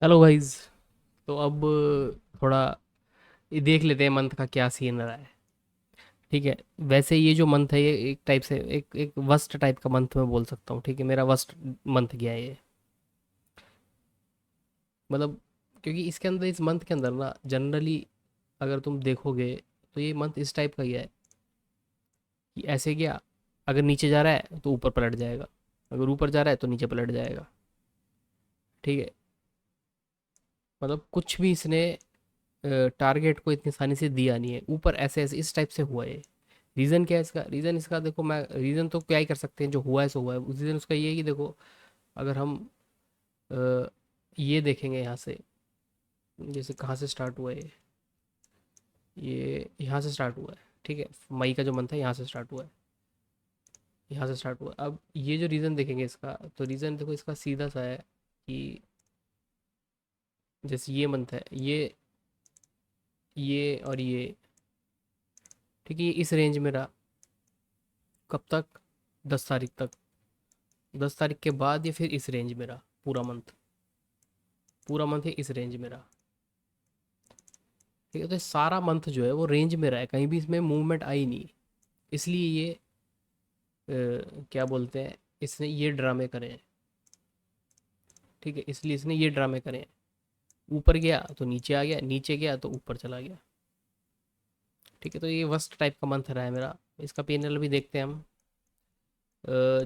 Hello guys. तो अब थोड़ा ये देख लेते हैं मंथ का क्या सीन रहा है। ठीक है। वैसे ये जो मंथ है ये एक टाइप से एक एक वर्स्ट टाइप का मंथ मैं बोल सकता हूँ। ठीक है, मेरा वर्स्ट मंथ गया है ये। मतलब क्योंकि इसके अंदर इस मंथ के अंदर ना जनरली अगर तुम देखोगे तो ये मंथ इस टाइप का गया है कि ऐसे गया। अगर नीचे जा रहा है तो ऊपर पलट जाएगा, अगर ऊपर जा रहा है तो नीचे पलट जाएगा। ठीक है। मतलब कुछ भी इसने टारगेट को इतनी आसानी से दिया नहीं है। ऊपर ऐसे ऐसे इस टाइप से हुआ है। रीज़न क्या है इसका? रीज़न इसका देखो, मैं रीज़न तो क्या ही कर सकते हैं, जो हुआ है सो हुआ है। रीज़न उसका ये है कि देखो, अगर हम अ, ये देखेंगे यहाँ से, जैसे कहाँ से स्टार्ट हुआ है ये यहाँ से स्टार्ट हुआ है। ठीक है, मई का जो मंथ है यहाँ से स्टार्ट हुआ है, यहाँ से स्टार्ट हुआ है। अब ये जो रीज़न देखेंगे इसका, तो रीज़न देखो इसका सीधा सा है कि जैसे ये मंथ है, ये और ये। ठीक है, ये इस रेंज में रहा कब तक? 10 तारीख तक। 10 तारीख के बाद ये फिर इस रेंज में रहा पूरा मंथ। पूरा मंथ ही इस रेंज में रहा। ठीक है, तो ये सारा मंथ जो है वो रेंज में रहा है, कहीं भी इसमें मूवमेंट आई नहीं। इसलिए ये क्या बोलते हैं, इसने ये ड्रामे करे हैं। ठीक है, इसलिए इसने ये ड्रामे करे हैं। ऊपर गया तो नीचे आ गया, नीचे गया तो ऊपर चला गया। ठीक है, तो ये वर्स्ट टाइप का मंथ रहा है मेरा। इसका पेनल भी देखते हैं हम।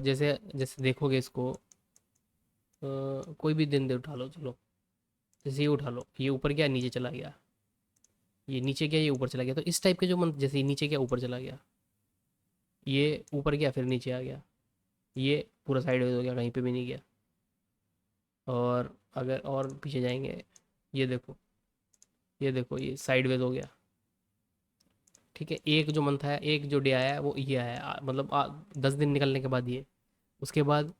जैसे जैसे देखोगे इसको, कोई भी दिन दे उठा लो, चलो। जैसे ये उठा लो, ये ऊपर गया नीचे चला गया, ये नीचे गया ये ऊपर चला गया। तो इस टाइप के जो मंथ, जैसे ये नीचे गया ऊपर चला गया, ये ऊपर गया फिर नीचे आ गया, ये पूरा साइडवेज हो गया, कहीं पे भी नहीं गया। और अगर और पीछे जाएंगे, ये देखो, ये देखो, ये साइडवेज हो गया। ठीक है, एक जो मंथ है, एक जो डे आया है वो ये आया है, मतलब 10 दिन निकलने के बाद ये। उसके बाद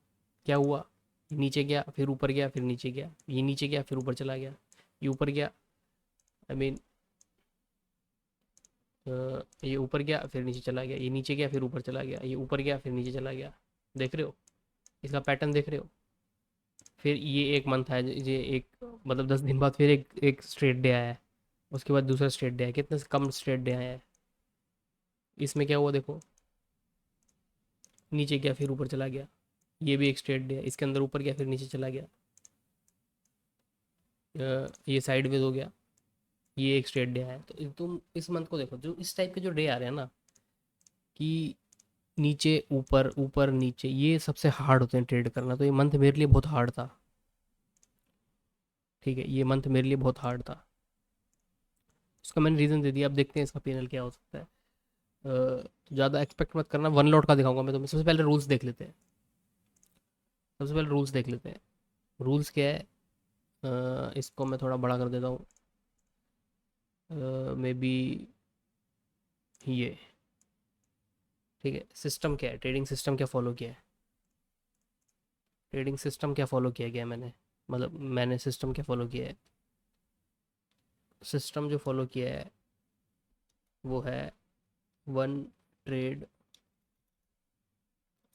क्या हुआ? नीचे गया फिर ऊपर गया फिर नीचे गया, ये नीचे गया फिर ऊपर चला गया, ये ऊपर गया। आई मीन ये ऊपर गया फिर नीचे चला गया, ये नीचे गया फिर ऊपर चला गया, ये ऊपर गया फिर नीचे चला गया। देख रहे हो इसका पैटर्न? देख रहे हो? फिर ये एक मंथ है, ये एक, मतलब 10 दिन बाद फिर एक स्ट्रेट डे आया है। उसके बाद दूसरा स्ट्रेट डे है, कितने से कम स्ट्रेट डे आया है। इसमें क्या हुआ देखो, नीचे गया फिर ऊपर चला गया, ये भी एक स्ट्रेट डे है, इसके अंदर ऊपर गया फिर नीचे चला गया। ये साइडवेज हो गया, ये एक स्ट्रेट डे आया। तो तुम इस मंथ को देखो, जो इस टाइप के जो डे आ रहे हैं ना, कि नीचे ऊपर ऊपर नीचे, ये सबसे हार्ड होते हैं ट्रेड करना। तो ये मंथ मेरे लिए बहुत हार्ड था। ठीक है, ये मंथ मेरे लिए बहुत हार्ड था। उसका मैंने रीज़न दे दिया। अब देखते हैं इसका पेनल क्या हो सकता है। ज़्यादा एक्सपेक्ट मत करना, वन लॉट का दिखाऊंगा मैं तुम्हें। सबसे पहले रूल्स देख लेते हैं। सबसे पहले रूल्स देख लेते हैं। रूल्स क्या है? इसको मैं थोड़ा बड़ा कर देता हूँ, मे बी ये। ठीक है, सिस्टम क्या है, ट्रेडिंग सिस्टम क्या फॉलो किया है? ट्रेडिंग सिस्टम क्या फॉलो किया गया है मैंने, मतलब मैंने सिस्टम क्या फॉलो किया है? सिस्टम जो फॉलो किया है वो है one trade,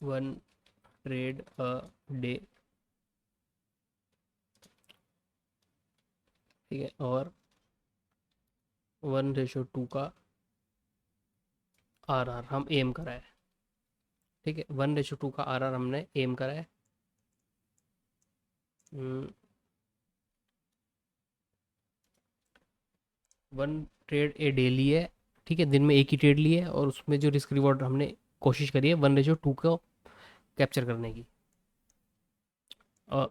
one trade a day. ठीक है, और 1:2 का आर हम एम करा है। ठीक है, 1:2 का आर हमने एम करा है। वन ट्रेड ए डेली है। ठीक है, दिन में एक ही ट्रेड ली है, और उसमें जो रिस्क रिवॉर्ड हमने कोशिश करी है 1:2 को कैप्चर करने की।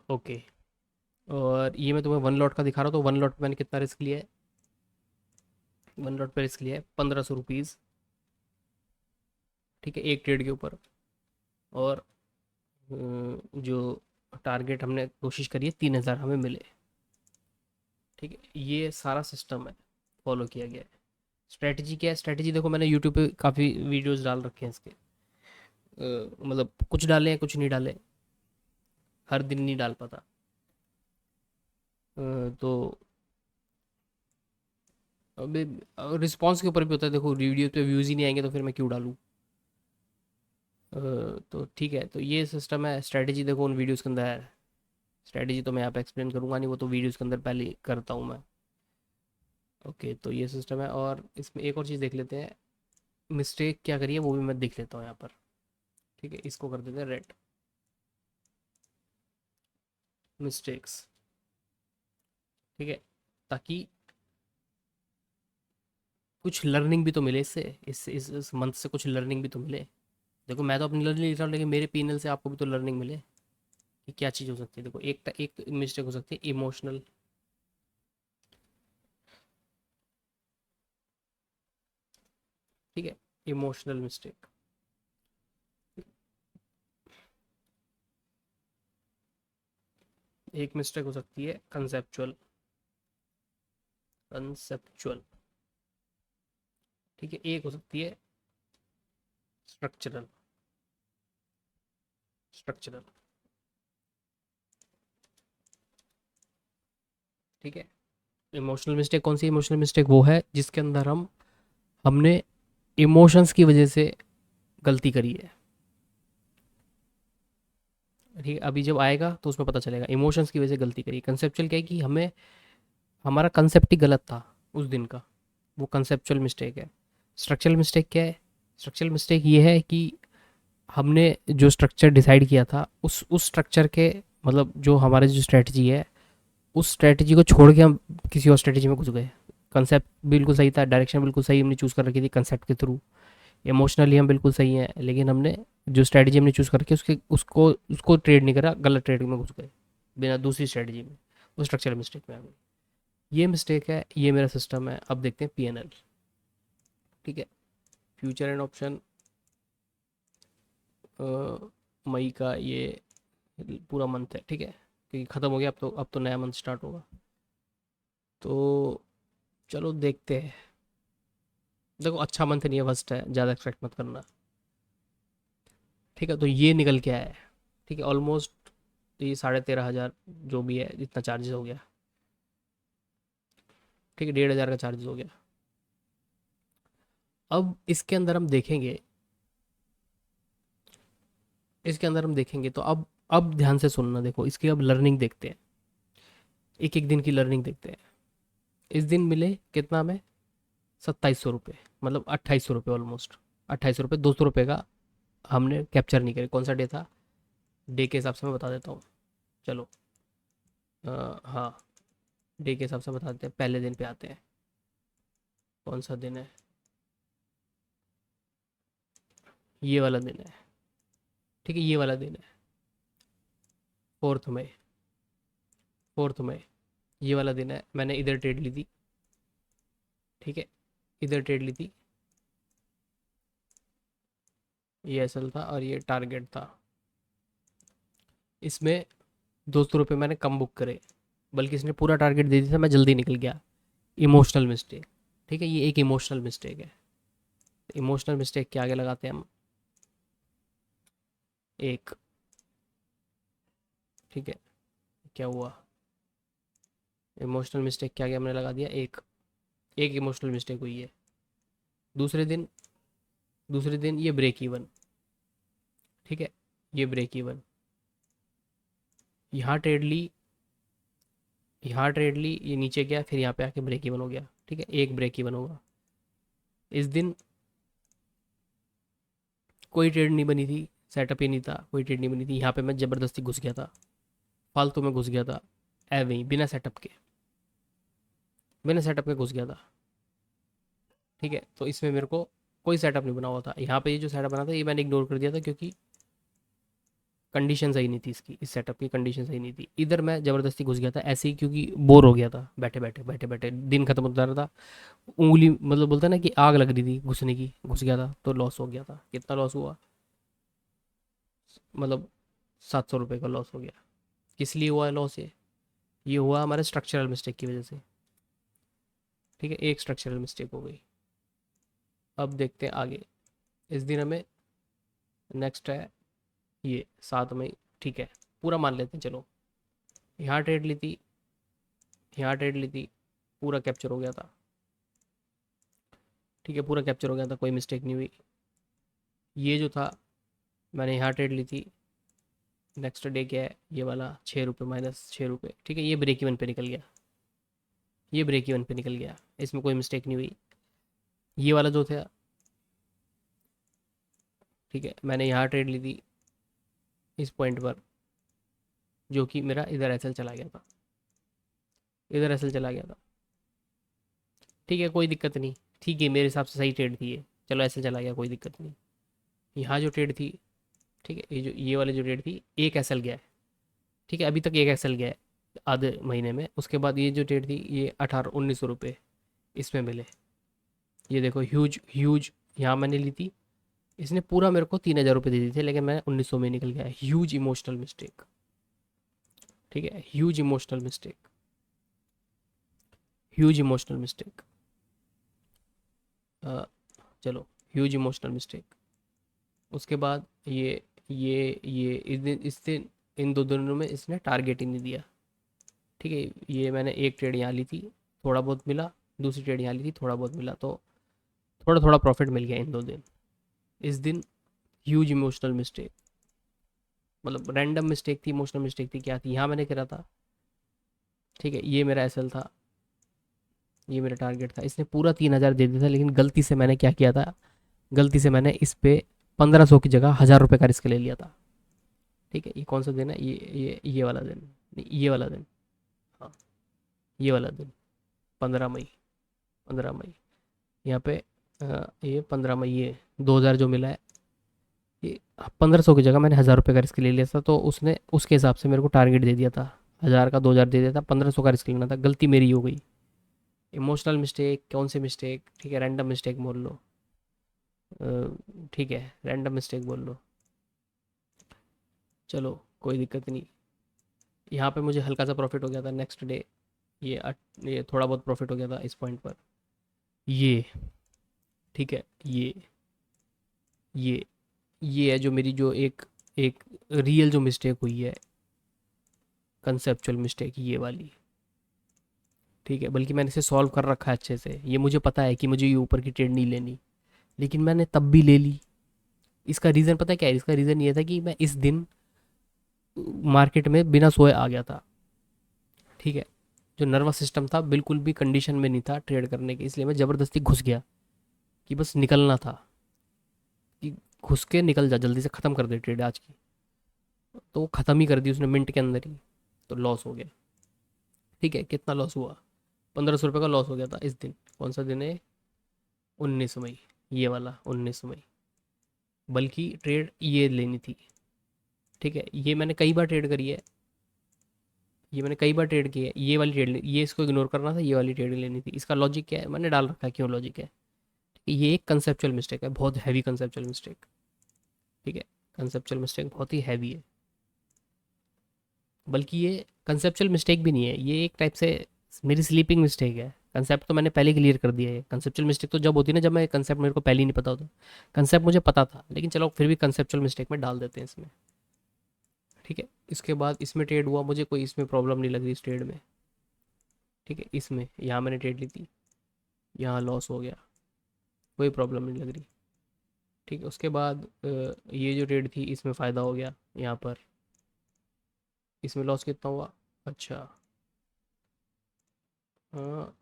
ओके। और ये मैं तुम्हें वन लॉट का दिखा रहा हूँ। तो वन लॉट पे मैंने कितना रिस्क लिया है? वन लॉट पे रिस्क लिया है 1500 रुपीज़। ठीक है, एक ट्रेड के ऊपर। और जो टारगेट हमने कोशिश करी है 3000 हमें मिले। ठीक है, ये सारा सिस्टम है, फॉलो किया गया है। स्ट्रेटजी क्या है? स्ट्रेटजी देखो, मैंने यूट्यूब पे काफ़ी वीडियोस डाल रखे हैं इसके। मतलब कुछ डाले हैं कुछ नहीं डाले, हर दिन नहीं डाल पाता। तो अभी रिस्पॉन्स के ऊपर भी होता है। देखो वीडियो पे व्यूज़ ही नहीं आएंगे तो फिर मैं क्यों डालूँ? तो ठीक है, तो ये सिस्टम है। स्ट्रेटजी देखो उन वीडियोस के अंदर है। स्ट्रेटजी तो मैं यहाँ पे एक्सप्लेन करूँगा नहीं, वो तो वीडियोज़ के अंदर पहले ही करता हूँ मैं। ओके, तो ये सिस्टम है। और इसमें एक और चीज़ देख लेते हैं, मिस्टेक क्या करिए वो भी मैं देख लेता हूँ यहाँ पर। ठीक है, इसको कर देते हैं रेड, मिस्टेक्स। ठीक है, ताकि कुछ लर्निंग भी तो मिले इससे, इस मंथ से कुछ लर्निंग भी तो मिले। देखो मैं तो अपनी लर्निंग लिख रहा हूँ, लेकिन मेरे पीनल से आपको भी तो लर्निंग मिले कि क्या चीज़ हो सकती है। देखो एक मिस्टेक हो सकती है इमोशनल। ठीक है, इमोशनल मिस्टेक। एक मिस्टेक हो सकती है कंसेप्चुअल, कंसेप्चुअल। ठीक है, एक हो सकती है स्ट्रक्चरल, स्ट्रक्चरल। ठीक है, इमोशनल मिस्टेक कौन सी? इमोशनल मिस्टेक वो है जिसके अंदर हमने इमोशंस की वजह से गलती करी है। ठीक है, अभी जब आएगा तो उसमें पता चलेगा इमोशंस की वजह से गलती करी। कंसेप्चुअल क्या है कि हमें हमारा कंसेप्ट ही गलत था उस दिन का, वो कंसेप्चुअल मिस्टेक है। स्ट्रक्चरल मिस्टेक क्या है? स्ट्रक्चरल मिस्टेक ये है कि हमने जो स्ट्रक्चर डिसाइड किया था उस स्ट्रक्चर के, मतलब जो हमारी जो स्ट्रेटजी है, उस स्ट्रेटजी को छोड़ के हम किसी और स्ट्रेटजी में घुस गए। कंसेप्ट बिल्कुल सही था, डायरेक्शन बिल्कुल सही हमने चूज़ कर रखी थी कंसेप्ट के थ्रू, इमोशनली हम बिल्कुल सही हैं, लेकिन हमने जो स्ट्रेटजी हमने चूज़ करके उसके उसको उसको ट्रेड नहीं करा, गलत ट्रेड में घुस गए बिना दूसरी स्ट्रेटजी में, वो स्ट्रक्चरल मिस्टेक में आ गई। ये मिस्टेक है, ये मेरा सिस्टम है। अब देखते हैं पीएनएल। ठीक है, फ्यूचर एंड ऑप्शन, मई का ये पूरा मंथ है। ठीक है, क्योंकि ख़त्म हो गया, अब तो नया मंथ स्टार्ट होगा। तो चलो देखते हैं। देखो अच्छा मंथ नहीं है, फर्स्ट है, ज़्यादा एक्सपेक्ट मत करना। ठीक है, तो ये निकल के आया है। ठीक है, ऑलमोस्ट ये 13,500 जो भी है जितना चार्जेस हो गया। ठीक है, 1,500 का चार्जेस हो गया। अब इसके अंदर हम देखेंगे, इसके अंदर हम देखेंगे तो अब ध्यान से सुनना। देखो इसकी अब लर्निंग देखते हैं, एक एक दिन की लर्निंग देखते हैं। इस दिन मिले कितना में? 2,700 रुपये, मतलब 2,800 रुपये ऑलमोस्ट। 2,800 रुपये, 200 रुपये का हमने कैप्चर नहीं करे। कौन सा डे था? डे के हिसाब से मैं बता देता हूँ। चलो, हाँ, डे के हिसाब से बता देते हैं, पहले दिन पे आते हैं। कौन सा दिन है? ये वाला दिन है। ठीक है, ये वाला दिन है, 4 मई। 4 मई, ये वाला दिन है। मैंने इधर ट्रेड ली थी। ठीक है, इधर ट्रेड ली थी। ये एसएल था और ये टारगेट था। इसमें 200 रुपये मैंने कम बुक करे, बल्कि इसने पूरा टारगेट दे दिया था, मैं जल्दी निकल गया। Emotional mistake. ठीक है, ये एक इमोशनल मिस्टेक है। इमोशनल मिस्टेक के आगे लगाते हैं हम एक। ठीक है, क्या हुआ? इमोशनल मिस्टेक के आगे हमने लगा दिया एक। एक इमोशनल मिस्टेक हुई है। दूसरे दिन, दूसरे दिन ये ब्रेक इवन। ठीक है, ये ब्रेक इवन। यहाँ ट्रेड ली, यहाँ ट्रेड ली, ये नीचे गया, फिर यहाँ पे आके ब्रेक इवन हो गया। ठीक है, एक ब्रेक इवन होगा। इस दिन कोई ट्रेड नहीं बनी थी, सेटअप ही नहीं था, कोई ट्रेड नहीं बनी थी। यहाँ पे मैं ज़बरदस्ती घुस गया था, फालतू में घुस गया था, एवे ही बिना सेटअप के, बिना सेटअप के घुस गया था। ठीक है, तो इसमें मेरे को कोई सेटअप नहीं बना हुआ था। यहाँ पे ये जो सेटअप बना था ये मैंने इग्नोर कर दिया था, क्योंकि कंडीशन सही नहीं थी इसकी, इस सेटअप की कंडीशन सही नहीं थी। इधर मैं ज़बरदस्ती घुस गया था ऐसे ही, क्योंकि बोर हो गया था, बैठे बैठे बैठे बैठे दिन खत्म होता रहा था। उंगली, मतलब बोलता है ना कि आग लग रही थी घुसने की, घुस गया था तो लॉस हो गया था। कितना लॉस हुआ? मतलब 700 रुपये का लॉस हो गया। किस लिए हुआ है लॉस? ये हुआ हमारे स्ट्रक्चरल मिस्टेक की वजह से। ठीक है, एक स्ट्रक्चरल मिस्टेक हो गई। अब देखते हैं आगे। इस दिन हमें, नेक्स्ट है ये 7 मई। ठीक है, पूरा मान लेते हैं चलो। यहाँ ट्रेड ली थी, यहाँ ट्रेड ली थी, पूरा कैप्चर हो गया था। ठीक है, पूरा कैप्चर हो गया था, कोई मिस्टेक नहीं हुई। ये जो था, मैंने यहाँ ट्रेड ली थी, नेक्स्ट डे क्या है, ये वाला 6 रुपये माइनस 6 रुपये, ठीक है, ये ब्रेक इवन पे निकल गया, ये ब्रेक इवन पे निकल गया, इसमें कोई मिस्टेक नहीं हुई। ये वाला जो था, ठीक है, मैंने यहाँ ट्रेड ली थी इस पॉइंट पर, जो कि मेरा इधर एसएल चला गया था, इधर एसएल चला गया था, ठीक है, कोई दिक्कत नहीं, ठीक है, मेरे हिसाब से सही ट्रेड थी ये, चलो ऐसे चला गया, कोई दिक्कत नहीं। यहाँ जो ट्रेड थी, ठीक है, ये वाली जो ट्रेड थी, एक एसएल गया है, ठीक है, अभी तक एक एसएल गया है आधे महीने में। उसके बाद ये जो ट्रेड थी, ये 1800-1900 रुपये इसमें मिले, ये देखो ह्यूज ह्यूज, यहाँ मैंने ली थी, इसने पूरा मेरे को 3000 रुपये दे दिए थे, लेकिन मैं 1900 में निकल गया, ह्यूज इमोशनल मिस्टेक, ठीक है, huge emotional mistake, huge emotional mistake, चलो, ह्यूज इमोशनल मिस्टेक। उसके बाद ये इस दिन इन 2 दिनों में इसने टारगेट ही नहीं दिया, ठीक है, ये मैंने एक ट्रेड यहाँ ली थी, थोड़ा बहुत मिला, दूसरी ट्रेड यहाँ ली थी, थोड़ा बहुत मिला, तो थोड़ा थोड़ा प्रॉफिट मिल गया इन 2 दिन। इस दिन ह्यूज इमोशनल मिस्टेक, मतलब रैंडम मिस्टेक थी, इमोशनल मिस्टेक थी, क्या थी, यहाँ मैंने करा था, ठीक है, ये मेरा एसएल था, ये मेरा टारगेट था, इसने पूरा 3000 दे दिया था, लेकिन गलती से मैंने क्या किया था, गलती से मैंने इस पे 1500 की जगह 1000 रुपये का रिस्क ले लिया था, ठीक है, ये कौन सा दिन है, ये वाला दिन, नहीं, ये वाला दिन, हाँ, ये वाला दिन, 15 मई, 15 मई, यहाँ पे ये 15 मई, ये 2000 जो मिला है, ये 1500 की जगह मैंने 1000 रुपये का रिस्क ले लिया था, तो उसने उसके हिसाब से मेरे को टारगेट दे दिया था, 1000 का 2000 दे दिया था, 1500 का रिस्क लेना था, गलती मेरी हो गई। इमोशनल मिस्टेक, कौन सी मिस्टेक, ठीक है, रैंडम मिस्टेक बोल लो, ठीक है, रैंडम मिस्टेक बोल लो, चलो कोई दिक्कत नहीं। यहाँ पे मुझे हल्का सा प्रॉफिट हो गया था नेक्स्ट डे, ये थोड़ा बहुत प्रॉफिट हो गया था इस पॉइंट पर, ये, ठीक है, ये ये है जो मेरी जो एक एक रियल जो मिस्टेक हुई है, कंसेप्चुअल मिस्टेक, ये वाली, ठीक है, बल्कि मैंने इसे सॉल्व कर रखा है अच्छे से, ये मुझे पता है कि मुझे ये ऊपर की ट्रेड नहीं लेनी, लेकिन मैंने तब भी ले ली। इसका रीज़न पता है क्या है, इसका रीज़न ये था कि मैं इस दिन मार्केट में बिना सोए आ गया था, ठीक है, जो नर्वस सिस्टम था बिल्कुल भी कंडीशन में नहीं था ट्रेड करने के, इसलिए मैं ज़बरदस्ती घुस गया, कि बस निकलना था, कि घुस के निकल जा, जल्दी से ख़त्म कर दे ट्रेड आज की, तो वो ख़त्म ही कर दी उसने मिनट के अंदर ही, तो लॉस हो गया, ठीक है, कितना लॉस हुआ, 1500 रुपये का लॉस हो गया था इस दिन, कौन सा दिन है, 19 मई, ये वाला 19 मई, बल्कि ट्रेड ये लेनी थी, ठीक है, ये मैंने कई बार ट्रेड करी है, ये मैंने कई बार ट्रेड की है, ये वाली ट्रेड, ये इसको इग्नोर करना था, ये वाली ट्रेड लेनी थी, इसका लॉजिक क्या है मैंने डाल रखा है, क्यों लॉजिक है, ये एक कंसेप्चुअल मिस्टेक है, बहुत हैवी कंसेप्चुअल मिस्टेक, ठीक है, कंसेप्चुअल मिस्टेक बहुत ही हैवी है, बल्कि ये कंसेप्चुअल मिस्टेक भी नहीं है, ये एक टाइप से मेरी स्लीपिंग मिस्टेक है, कंसेप्ट तो मैंने पहले क्लियर कर दिया है, कंसेप्चुअल मिस्टेक तो जब होती है ना, जब मैं कंसेप्ट मेरे को पहले ही नहीं पता होता, कंसेप्ट मुझे पता था, लेकिन चलो फिर भी कंसेप्चुअल मिस्टेक में डाल देते हैं इसमें, ठीक है। इसके बाद इसमें ट्रेड हुआ, मुझे कोई इसमें प्रॉब्लम नहीं लग रही इस ट्रेड में, ठीक है, इसमें यहाँ मैंने ट्रेड ली थी, यहाँ लॉस हो गया, कोई प्रॉब्लम नहीं लग रही, ठीक है। उसके बाद ये जो ट्रेड थी इसमें फ़ायदा हो गया, यहाँ पर इसमें लॉस कितना हुआ, अच्छा, हाँ,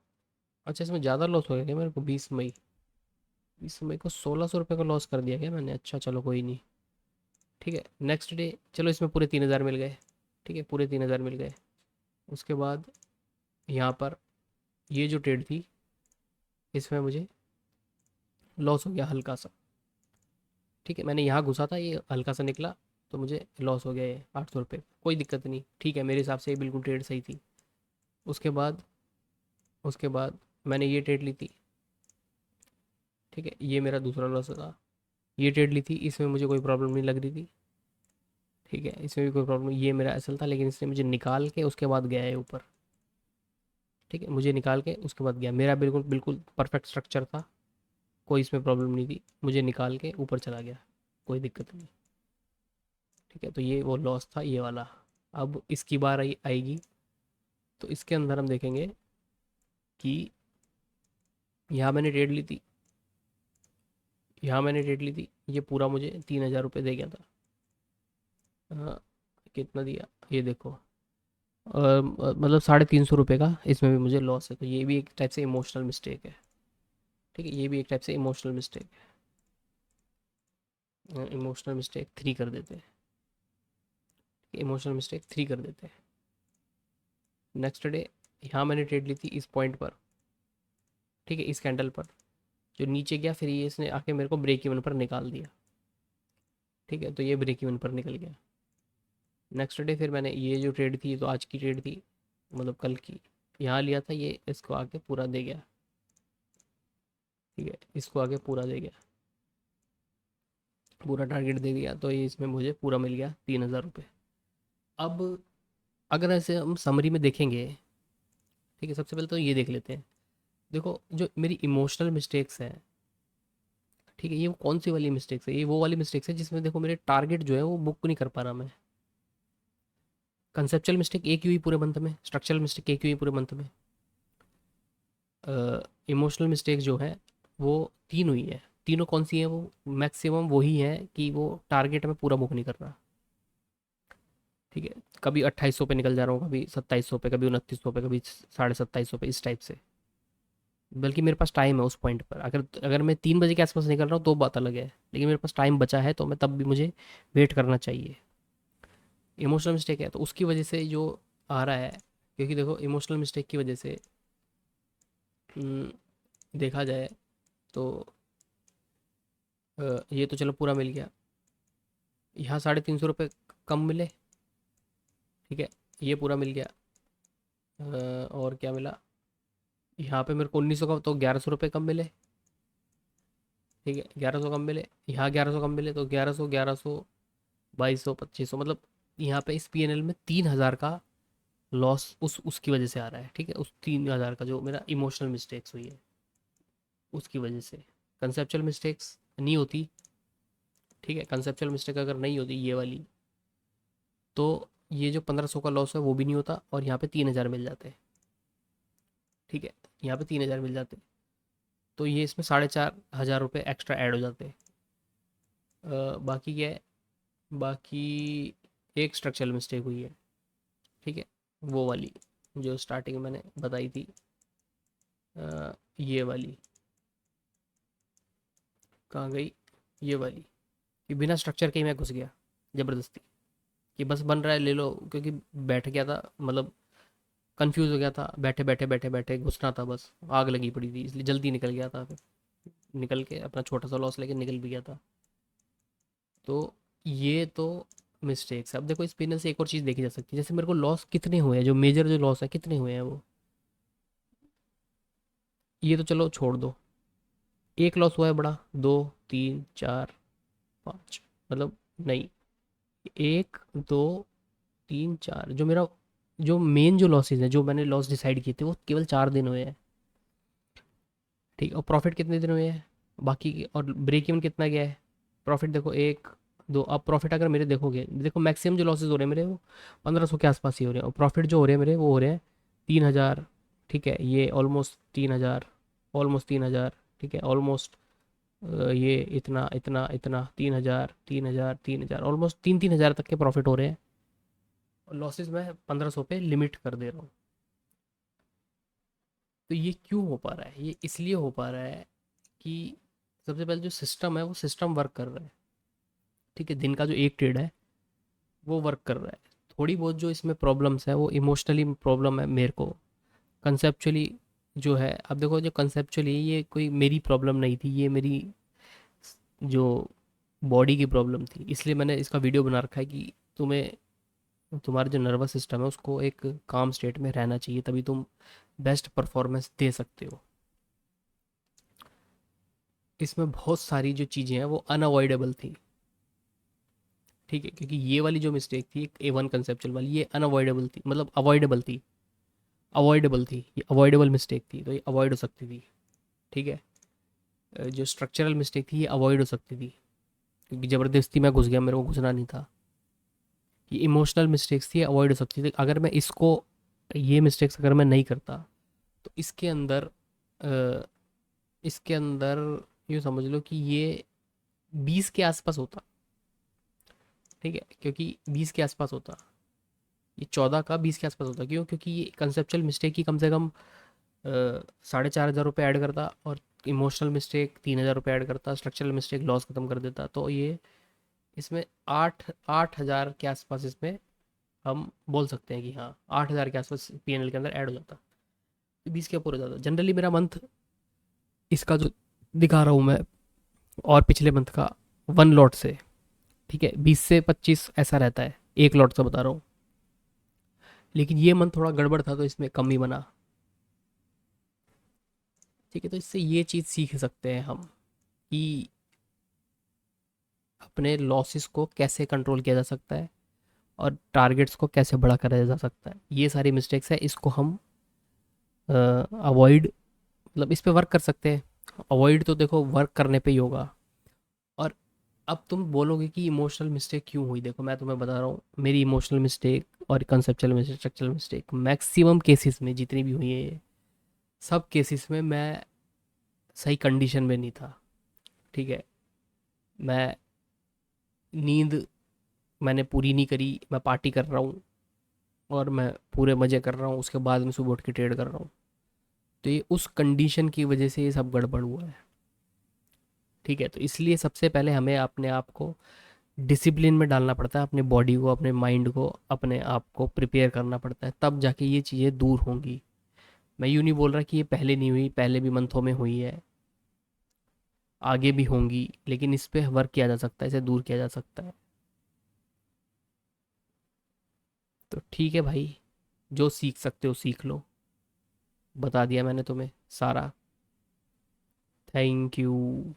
अच्छा, इसमें ज़्यादा लॉस हो गया क्या मेरे को, 20 मई, 20 मई को 1600 रुपये का लॉस कर दिया क्या मैंने, अच्छा चलो कोई नहीं, ठीक है, नेक्स्ट डे चलो इसमें पूरे 3000 मिल गए, ठीक है, पूरे 3000 मिल गए। उसके बाद यहाँ पर ये जो ट्रेड थी इसमें मुझे लॉस हो गया हल्का सा, ठीक है, मैंने यहाँ घुसा था, ये हल्का सा निकला, तो मुझे लॉस हो गया ये 800 रुपये, कोई दिक्कत नहीं, ठीक है, मेरे हिसाब से ये बिल्कुल ट्रेड सही थी। उसके बाद उसके बाद मैंने ये ट्रेड ली थी, ठीक है, ये मेरा दूसरा लॉस था, ये ट्रेड ली थी, इसमें मुझे कोई प्रॉब्लम नहीं लग रही थी, ठीक है, इसमें भी कोई प्रॉब्लम, ये मेरा असल था, लेकिन इसने मुझे निकाल के उसके बाद गया है ऊपर, ठीक है, मुझे निकाल के उसके बाद गया, मेरा बिल्कुल बिल्कुल परफेक्ट स्ट्रक्चर था, कोई इसमें प्रॉब्लम नहीं थी, मुझे निकाल के ऊपर चला गया, कोई दिक्कत नहीं, ठीक है, तो ये वो लॉस था ये वाला। अब इसकी बार आएगी, तो इसके अंदर हम देखेंगे कि यहाँ मैंने ट्रेड ली थी, यहाँ मैंने ट्रेड ली थी, ये पूरा मुझे 3000 रुपये दे गया था, हाँ, कितना दिया ये देखो, मतलब 350 रुपये का इसमें भी मुझे लॉस है, तो ये भी एक टाइप से इमोशनल मिस्टेक है। ठीक है, ये भी एक टाइप से इमोशनल मिस्टेक है। इमोशनल मिस्टेक 3 कर देते हैं, इमोशनल मिस्टेक 3 कर देते हैं। नेक्स्ट डे यहाँ मैंने ट्रेड ली थी इस पॉइंट पर, ठीक है, इस कैंडल पर, जो नीचे गया फिर ये इसने आके मेरे को ब्रेक इवन पर निकाल दिया। ठीक है, तो ये ब्रेक इवन पर निकल गया। नेक्स्ट डे फिर मैंने ये जो ट्रेड थी, तो आज की ट्रेड थी, मतलब कल की, यहाँ लिया था, ये इसको आके पूरा दे गया। ठीक है, इसको आगे पूरा दे गया, पूरा टारगेट दे दिया, तो ये इसमें मुझे पूरा मिल गया 3000 रुपये। अब अगर ऐसे हम समरी में देखेंगे, ठीक है, सबसे पहले तो ये देख लेते हैं। देखो जो मेरी इमोशनल मिस्टेक्स हैं, ठीक है, ये वो कौन सी वाली मिस्टेक्स है, ये वो वाली मिस्टेक्स है जिसमें देखो मेरे टारगेट जो है वो बुक नहीं कर पा रहा मैं। कंसेप्चुअल मिस्टेक एक ही हुई पूरे मंथ में, स्ट्रक्चरल मिस्टेक एक ही हुई पूरे मंथ में, इमोशनल मिस्टेक जो है वो 3 हुई है। तीनों कौन सी है, वो मैक्सिमम वही है कि वो टारगेट में पूरा बुक नहीं कर रहा। ठीक है, कभी 2800 पे निकल जा रहा हूँ, कभी 2700 पे, कभी 2900 पे, कभी 2750 पे, इस टाइप से। बल्कि मेरे पास टाइम है उस पॉइंट पर, अगर अगर मैं 3 बजे के आसपास निकल रहा हूँ तो बात अलग है, लेकिन मेरे पास टाइम बचा है तो मैं तब भी मुझे वेट करना चाहिए। इमोशनल मिस्टेक है तो उसकी वजह से जो आ रहा है, क्योंकि देखो इमोशनल मिस्टेक की वजह से हम्म, देखा जाए तो ये तो चलो पूरा मिल गया, यहाँ 350 रुपये कम मिले। ठीक है, ये पूरा मिल गया। और क्या मिला, यहाँ पे मेरे को 1900 का, तो 1100 रुपये कम मिले। ठीक है, 1100 कम मिले, यहाँ 1100 कम मिले, तो 1100, 1100, 2200, 2500, मतलब यहाँ पे इस PNL में 3000 का लॉस उस उसकी वजह से आ रहा है। ठीक है, उस 3000 का जो मेरा इमोशनल मिस्टेक्स हुई है उसकी वजह से। कंसेप्चुअल मिस्टेक्स नहीं होती, ठीक है, कंसेप्चुअल मिस्टेक अगर नहीं होती ये वाली, तो ये जो 1500 का लॉस है वो भी नहीं होता, और यहाँ पे 3000 मिल जाते हैं। ठीक है, यहाँ पे 3000 मिल जाते, तो ये इसमें 4500 रुपये एक्स्ट्रा ऐड हो जाते हैं। बाकी क्या है, बाकी एक स्ट्रक्चरल मिस्टेक हुई है। ठीक है, वो वाली जो स्टार्टिंग में मैंने बताई थी, ये वाली कहाँ गई, ये वाली, कि बिना स्ट्रक्चर के ही मैं घुस गया ज़बरदस्ती, कि बस बन रहा है ले लो, क्योंकि बैठ गया था, मतलब कंफ्यूज हो गया था, बैठे बैठे बैठे बैठे घुसना था, बस आग लगी पड़ी थी, इसलिए जल्दी निकल गया था, फिर निकल के अपना छोटा सा लॉस लेके निकल भी गया था। तो ये तो मिस्टेक्स है। अब देखो इस पिनल से एक और चीज़ देखी जा सकती है, जैसे मेरे को लॉस कितने हुए हैं, जो मेजर जो लॉस है कितने हुए हैं वो, ये तो चलो छोड़ दो, एक लॉस हुआ है बड़ा, दो, तीन, चार, पाँच, मतलब नहीं, एक, दो, तीन, चार, जो मेरा जो मेन जो लॉसेज है, जो मैंने लॉस डिसाइड किए थे, वो केवल 4 दिन हुए हैं। ठीक, और प्रॉफिट कितने दिन हुए हैं बाकी के, और ब्रेक इवन कितना गया है, प्रॉफिट देखो एक, दो, अब प्रॉफिट अगर मेरे देखोगे, देखो मैक्सिमम जो लॉसेज हो रहे हैं मेरे वो 1500 के आसपास ही हो रहे हैं, और प्रॉफिट जो हो रहे हैं मेरे वो हो रहे हैं 3000। ठीक है, ये ऑलमोस्ट 3000, ऑलमोस्ट 3000। ठीक है, ऑलमोस्ट ये इतना इतना इतना 3000, 3000, 3000, ऑलमोस्ट 3-3000 तक के प्रॉफिट हो रहे हैं, और लॉसेज मैं 1500 पे लिमिट कर दे रहा हूँ। तो ये क्यों हो पा रहा है, ये इसलिए हो पा रहा है कि सबसे पहले जो सिस्टम है वो सिस्टम वर्क कर रहा है। ठीक है, दिन का जो एक ट्रेड है वो वर्क कर रहा है। थोड़ी बहुत जो इसमें प्रॉब्लम्स है वो इमोशनली प्रॉब्लम है मेरे को, कंसेप्चुअली जो है, अब देखो जो कंसेप्चुअली ये कोई मेरी प्रॉब्लम नहीं थी, ये मेरी जो बॉडी की प्रॉब्लम थी, इसलिए मैंने इसका वीडियो बना रखा है कि तुम्हें, तुम्हारा जो नर्वस सिस्टम है उसको एक काम स्टेट में रहना चाहिए, तभी तुम बेस्ट परफॉर्मेंस दे सकते हो। इसमें बहुत सारी जो चीज़ें हैं वो अनअवॉइडेबल थी। ठीक है, क्योंकि ये वाली जो मिस्टेक थी A1 कंसेप्चुअल वाली, ये अनअवॉइडेबल थी, मतलब अवॉइडेबल थी, अवॉइडेबल थी, ये अवॉइडेबल मिस्टेक थी, तो ये अवॉइड हो सकती थी। ठीक है, जो स्ट्रक्चरल मिस्टेक थी ये अवॉइड हो सकती थी, क्योंकि ज़बरदस्ती मैं घुस गया, मेरे को घुसना नहीं था। ये इमोशनल मिस्टेक्स थी, अवॉइड हो सकती थी, अगर मैं इसको, ये मिस्टेक्स अगर मैं नहीं करता, तो इसके अंदर इसके अंदर यूँ समझ लो कि ये 20 के आसपास होता। ठीक है, क्योंकि 20 के आसपास होता, ये 14 का 20 के आसपास होता। क्यों? क्योंकि ये कंसेप्चुअल मिस्टेक ही कम से कम 4,500 रुपये ऐड करता, और इमोशनल मिस्टेक 3,000 रुपये ऐड करता, स्ट्रक्चरल मिस्टेक लॉस खत्म कर देता। तो ये इसमें 8,000 के आसपास इसमें हम बोल सकते हैं कि हाँ 8,000 के आसपास पीएनएल के अंदर ऐड हो जाता। 20 के ऊपर हो जाता जनरली मेरा मंथ, इसका जो दिखा रहा हूँ मैं, और पिछले मंथ का 1 लॉट से, ठीक है, 20 से 25 ऐसा रहता है, 1 लॉट से बता रहा हूँ। लेकिन ये मंथ थोड़ा गड़बड़ था तो इसमें कम ही बना। ठीक है, तो इससे ये चीज़ सीख सकते हैं हम कि अपने लॉसेस को कैसे कंट्रोल किया जा सकता है और टारगेट्स को कैसे बड़ा करा जा सकता है। ये सारी मिस्टेक्स है, इसको हम अवॉइड, मतलब इस पे वर्क कर सकते हैं। अवॉइड तो देखो वर्क करने पे ही होगा। और अब तुम बोलोगे कि इमोशनल मिस्टेक क्यों हुई, देखो मैं तुम्हें बता रहा हूँ, मेरी इमोशनल मिस्टेक और conceptual mistake, structural mistake, maximum cases में जितनी भी हुई है, सब केसेस में मैं सही कंडीशन में नहीं था। ठीक है, मैं नींद मैंने पूरी नहीं करी, मैं पार्टी कर रहा हूँ और मैं पूरे मज़े कर रहा हूँ, उसके बाद मैं सुबह उठ के ट्रेड कर रहा हूँ। तो ये उस कंडीशन की वजह से ये सब गड़बड़ हुआ है। ठीक है, तो इसलिए सबसे पहले हमें अपने आप को डिसिप्लिन में डालना पड़ता है, अपने बॉडी को, अपने माइंड को, अपने आप को प्रिपेयर करना पड़ता है, तब जाके ये चीज़ें दूर होंगी। मैं यूँ नहीं बोल रहा कि ये पहले नहीं हुई, पहले भी मंथों में हुई है, आगे भी होंगी, लेकिन इस पे वर्क किया जा सकता है, इसे दूर किया जा सकता है। तो ठीक है भाई, जो सीख सकते हो सीख लो, बता दिया मैंने तुम्हें सारा। Thank you.